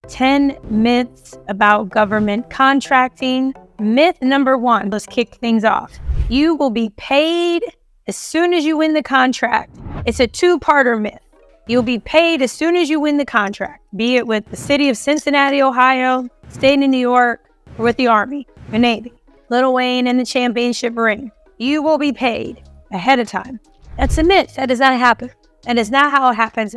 10 myths about government contracting. Myth number 1, let's kick things off. You will be paid as soon as you win the contract. It's a 2-parter myth. You'll be paid as soon as you win the contract, be it with the city of Cincinnati, Ohio, state of New York, or with the Army, the Navy, Lil Wayne and the championship ring. You will be paid ahead of time. That's a myth. That does not happen. That is not how it happens.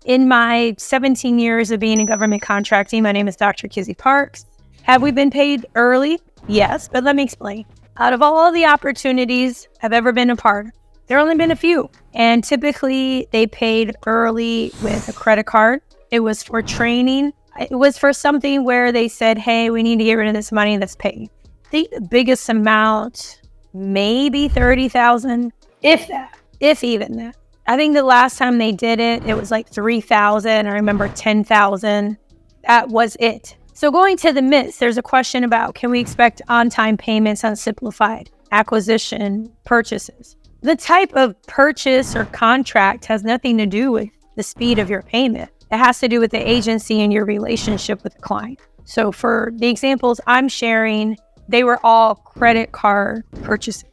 In my 17 years of being in government contracting, my name is Dr. Kizzy Parks. Have we been paid early? Yes, but let me explain. Out of all the opportunities I've ever been a part of, there only been a few. And typically they paid early with a credit card. It was for training. It was for something where they said, hey, we need to get rid of this money that's paid. I think the biggest amount, maybe $30,000, if that, if even that. I think the last time they did it, it was like $3,000. I remember $10,000. That was it. So going to the myths, there's a question about, can we expect on-time payments on simplified acquisition purchases? The type of purchase or contract has nothing to do with the speed of your payment. It has to do with the agency and your relationship with the client. So for the examples I'm sharing, they were all credit card purchases.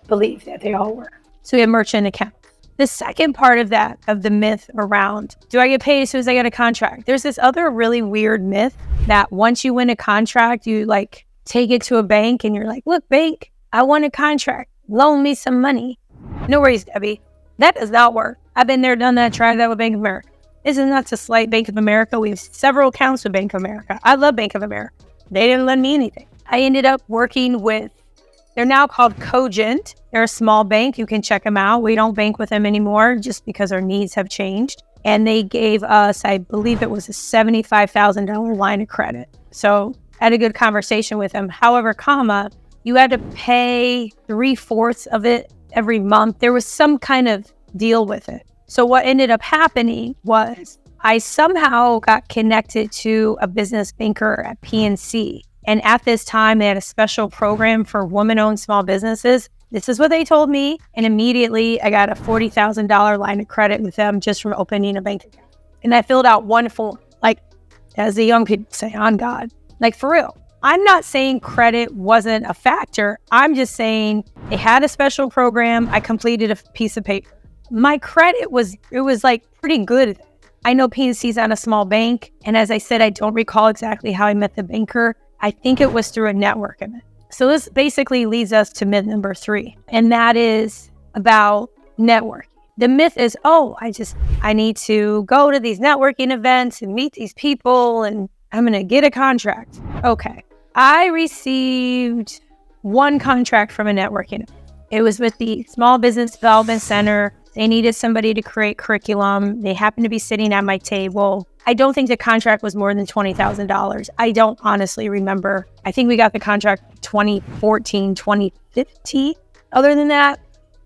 Believe that they all were. So we have merchant accounts. The second part of that, of the myth around, do I get paid as soon as I get a contract? There's this other really weird myth that once you win a contract, you like take it to a bank and you're like, look, bank, I won a contract. Loan me some money. No worries, Debbie. That does not work. I've been there, done that, tried that with Bank of America. This is not to slight Bank of America. We have several accounts with Bank of America. I love Bank of America. They didn't lend me anything. I ended up working with, they're now called Cogent. They're a small bank. You can check them out. We don't bank with them anymore just because our needs have changed. And they gave us, I believe it was a $75,000 line of credit. So I had a good conversation with them. However, you had to pay 3/4 of it every month. There was some kind of deal with it. So what ended up happening was I somehow got connected to a business banker at PNC. And at this time, they had a special program for woman-owned small businesses. This is what they told me. And immediately I got a $40,000 line of credit with them just from opening a bank account. And I filled out one form, like, as the young people say, on God, like for real. I'm not saying credit wasn't a factor. I'm just saying they had a special program. I completed a piece of paper. My credit was like pretty good. I know PNC's not a small bank. And as I said, I don't recall exactly how I met the banker. I think it was through a network event. So this basically leads us to myth number 3. And that is about networking. The myth is, I need to go to these networking events and meet these people and I'm going to get a contract. Okay. I received one contract from a networking event. It was with the Small Business Development Center. They needed somebody to create curriculum. They happened to be sitting at my table. I don't think the contract was more than $20,000. I don't honestly remember. I think we got the contract 2014, 2015. Other than that,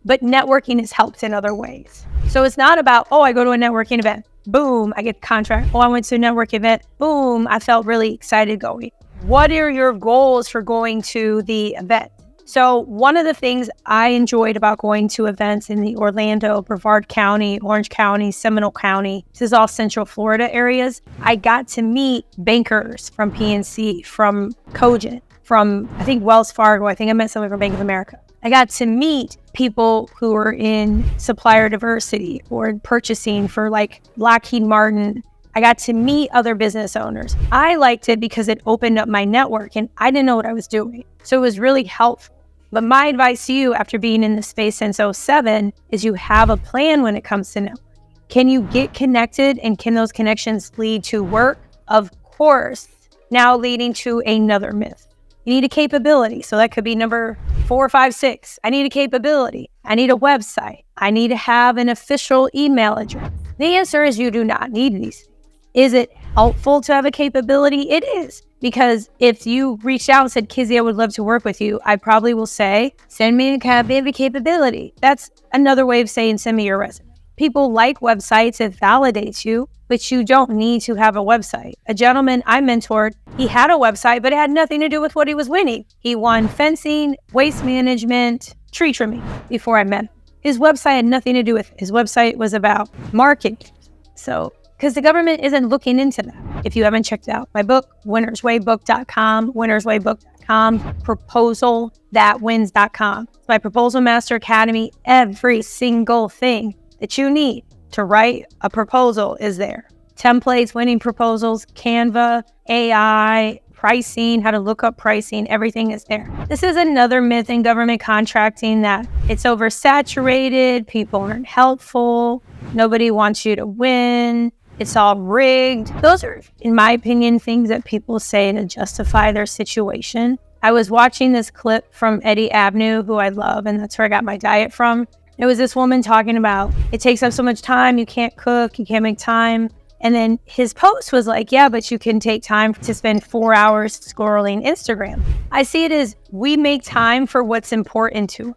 but networking has helped in other ways. So it's not about, I go to a networking event. Boom, I get the contract. I went to a network event. Boom, I felt really excited going. What are your goals for going to the event? So one of the things I enjoyed about going to events in the Orlando, Brevard County, Orange County, Seminole County, this is all Central Florida areas, I got to meet bankers from PNC, from Cogent, from, I think, Wells Fargo. I think I met someone from Bank of America. I got to meet people who were in supplier diversity or in purchasing for like Lockheed Martin. I got to meet other business owners. I liked it because it opened up my network and I didn't know what I was doing. So it was really helpful. But my advice to you after being in the space since 2007 is you have a plan when it comes to networking. Can you get connected and can those connections lead to work? Of course. Now leading to another myth. You need a capability. So that could be number 4, 5, 6. I need a capability. I need a website. I need to have an official email address. The answer is you do not need these. Is it helpful to have a capability? It is. Because if you reached out and said, Kizzy, I would love to work with you, I probably will say, send me a copy of a capability. That's another way of saying, send me your resume. People like websites. It validates you, but you don't need to have a website. A gentleman I mentored, he had a website, but it had nothing to do with what he was winning. He won fencing, waste management, tree trimming before I met him. His website had nothing to do with it. His website was about marketing. So because the government isn't looking into that. If you haven't checked out my book, winnerswaybook.com, winnerswaybook.com, proposalthatwins.com. It's my Proposal Master Academy. Every single thing that you need to write a proposal is there. Templates, winning proposals, Canva, AI, pricing, how to look up pricing, everything is there. This is another myth in government contracting, that it's oversaturated, people aren't helpful, nobody wants you to win, it's all rigged. Those are, in my opinion, things that people say to justify their situation. I was watching this clip from Eddie Abneu, who I love, and that's where I got my diet from. It was this woman talking about, it takes up so much time, you can't cook, you can't make time. And then his post was like, yeah, but you can take time to spend 4 hours scrolling Instagram. I see it as, we make time for what's important to us.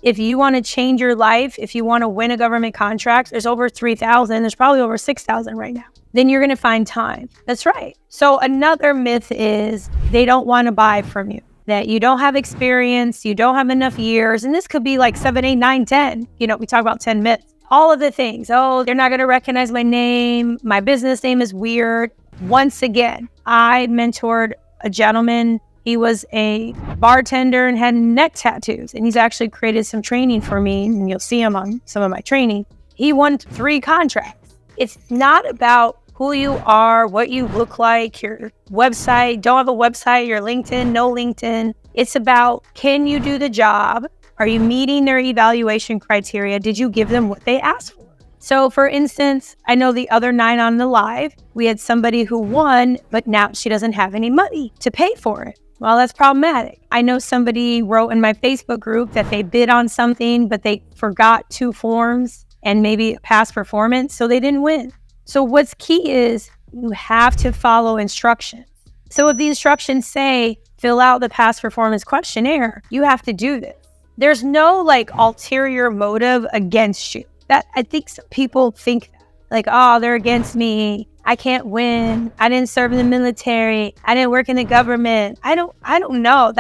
If you want to change your life, if you want to win a government contract, there's over 3,000, there's probably over 6,000 right now. Then you're going to find time. That's right. So another myth is they don't want to buy from you, that you don't have experience, you don't have enough years. And this could be like 7, 8, 9, 10. We talk about 10 myths. All of the things. Oh, they're not going to recognize my name. My business name is weird. Once again, I mentored a gentleman. He was a bartender and had neck tattoos. And he's actually created some training for me. And you'll see him on some of my training. He won 3 contracts. It's not about who you are, what you look like, your website. Don't have a website, your LinkedIn, no LinkedIn. It's about, can you do the job? Are you meeting their evaluation criteria? Did you give them what they asked for? So for instance, I know the other 9 on the live, we had somebody who won, but now she doesn't have any money to pay for it. Well, that's problematic. I know somebody wrote in my Facebook group that they bid on something, but they forgot 2 forms and maybe past performance, so they didn't win. So what's key is you have to follow instructions. So if the instructions say, fill out the past performance questionnaire, you have to do this. There's no ulterior motive against you. That I think some people think that, oh, they're against me. I can't win. I didn't serve in the military. I didn't work in the government. I don't know.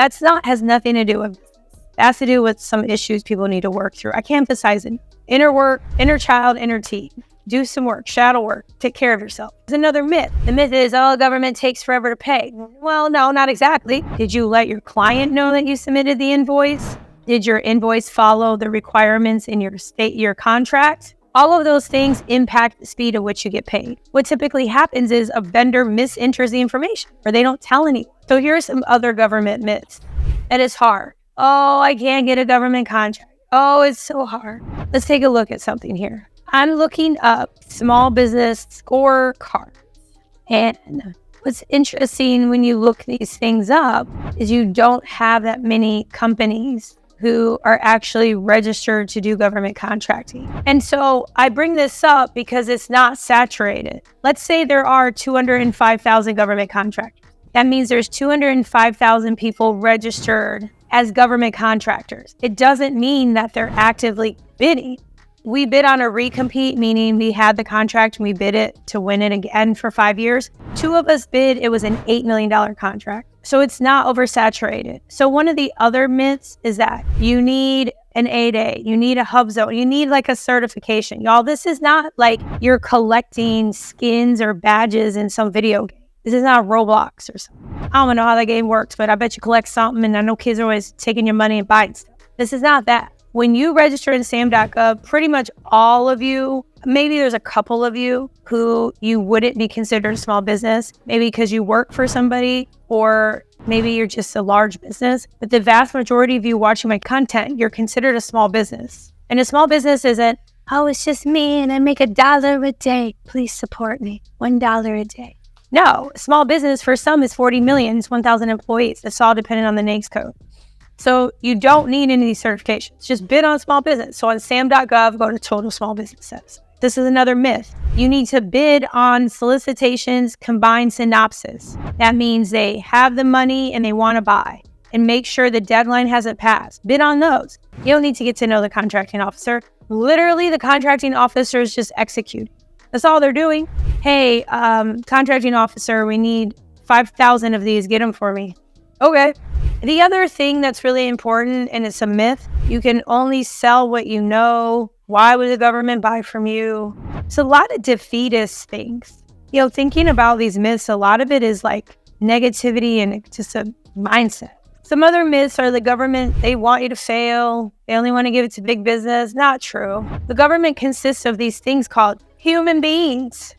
Has nothing to do with business. It has to do with some issues people need to work through. I can't emphasize it. Inner work, inner child, inner teen. Do some work, shadow work, take care of yourself. It's another myth. The myth is, government takes forever to pay. Well, no, not exactly. Did you let your client know that you submitted the invoice? Did your invoice follow the requirements in your contract? All of those things impact the speed at which you get paid. What typically happens is a vendor misenters the information, or they don't tell anyone. So here's some other government myths. It is hard. Oh, I can't get a government contract. Oh, it's so hard. Let's take a look at something here. I'm looking up small business scorecards. And what's interesting when you look these things up is you don't have that many companies who are actually registered to do government contracting. And so I bring this up because it's not saturated. Let's say there are 205,000 government contractors. That means there's 205,000 people registered as government contractors. It doesn't mean that they're actively bidding. We bid on a recompete, meaning we had the contract and we bid it to win it again for 5 years. 2 of us bid, it was an $8 million contract. So it's not oversaturated. So one of the other myths is that you need an 8A, you need a hub zone, you need a certification. Y'all, this is not like you're collecting skins or badges in some video game. This is not Roblox or something. I don't know how that game works, but I bet you collect something, and I know kids are always taking your money and buying stuff. This is not that. When you register in Sam.Gov, pretty much all of you, maybe there's a couple of you who you wouldn't be considered a small business, maybe because you work for somebody, or maybe you're just a large business. But the vast majority of you watching my content, you're considered a small business. And a small business isn't, oh, it's just me and I make $1 a day. Please support me. $1 a day. No, a small business for some is 40 million, it's 1,000 employees. It's all dependent on the NAICS code. So you don't need any of these certifications. Just bid on small business. So on Sam.Gov, go to Total Small Business Status. This is another myth. You need to bid on solicitations, combined synopsis. That means they have the money and they want to buy. And make sure the deadline hasn't passed. Bid on those. You don't need to get to know the contracting officer. Literally, the contracting officer is just executing. That's all they're doing. Hey, contracting officer, we need 5,000 of these. Get them for me. Okay. The other thing that's really important, and it's a myth, you can only sell what you know. Why would the government buy from you? It's a lot of defeatist things. Thinking about these myths, a lot of it is like negativity and just a mindset. Some other myths are the government, they want you to fail. They only want to give it to big business. Not true. The government consists of these things called human beings.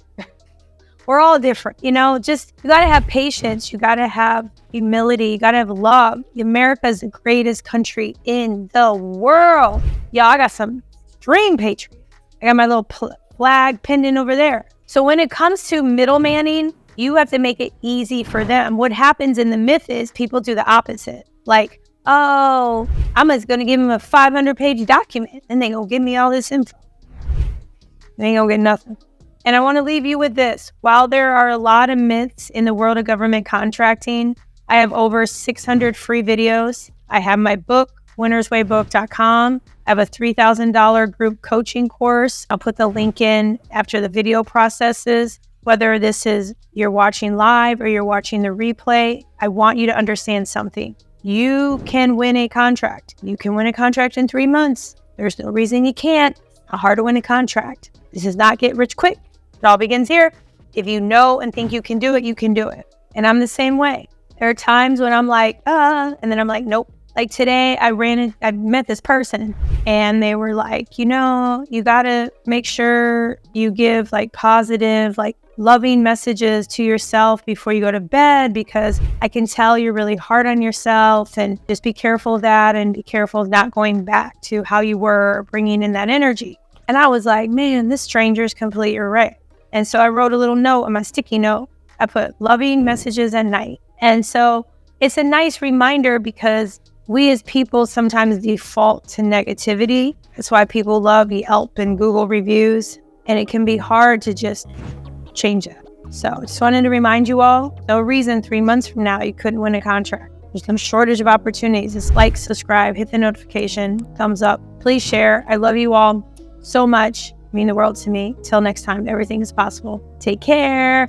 We're all different, you got to have patience. You got to have humility. You got to have love. America is the greatest country in the world. I got some extreme patriots. I got my little flag pinned in over there. So when it comes to middlemaning, you have to make it easy for them. What happens in the myth is people do the opposite. Like, oh, I'm just going to give them a 500-page document and they going to give me all this info. They ain't going to get nothing. And I want to leave you with this. While there are a lot of myths in the world of government contracting, I have over 600 free videos. I have my book, winnerswaybook.com. I have a $3,000 group coaching course. I'll put the link in after the video processes. Whether this is you're watching live or you're watching the replay, I want you to understand something. You can win a contract. You can win a contract in 3 months. There's no reason you can't. It's hard to win a contract. This is not get rich quick. It all begins here. If you know and think you can do it, you can do it. And I'm the same way. There are times when I'm like, and then I'm like, nope. Like today, I met this person and they were like, you got to make sure you give like positive, like loving messages to yourself before you go to bed, because I can tell you're really hard on yourself, and just be careful of that and be careful of not going back to how you were, bringing in that energy. And I was like, man, this stranger's completely right. And so I wrote a little note on my sticky note. I put loving messages at night. And so it's a nice reminder, because we as people sometimes default to negativity. That's why people love Yelp and Google reviews. And it can be hard to just change that. So I just wanted to remind you all, no reason 3 months from now you couldn't win a contract. There's no shortage of opportunities. Just like, subscribe, hit the notification, thumbs up. Please share. I love you all so much. You mean the world to me. Till next time, everything is possible. Take care.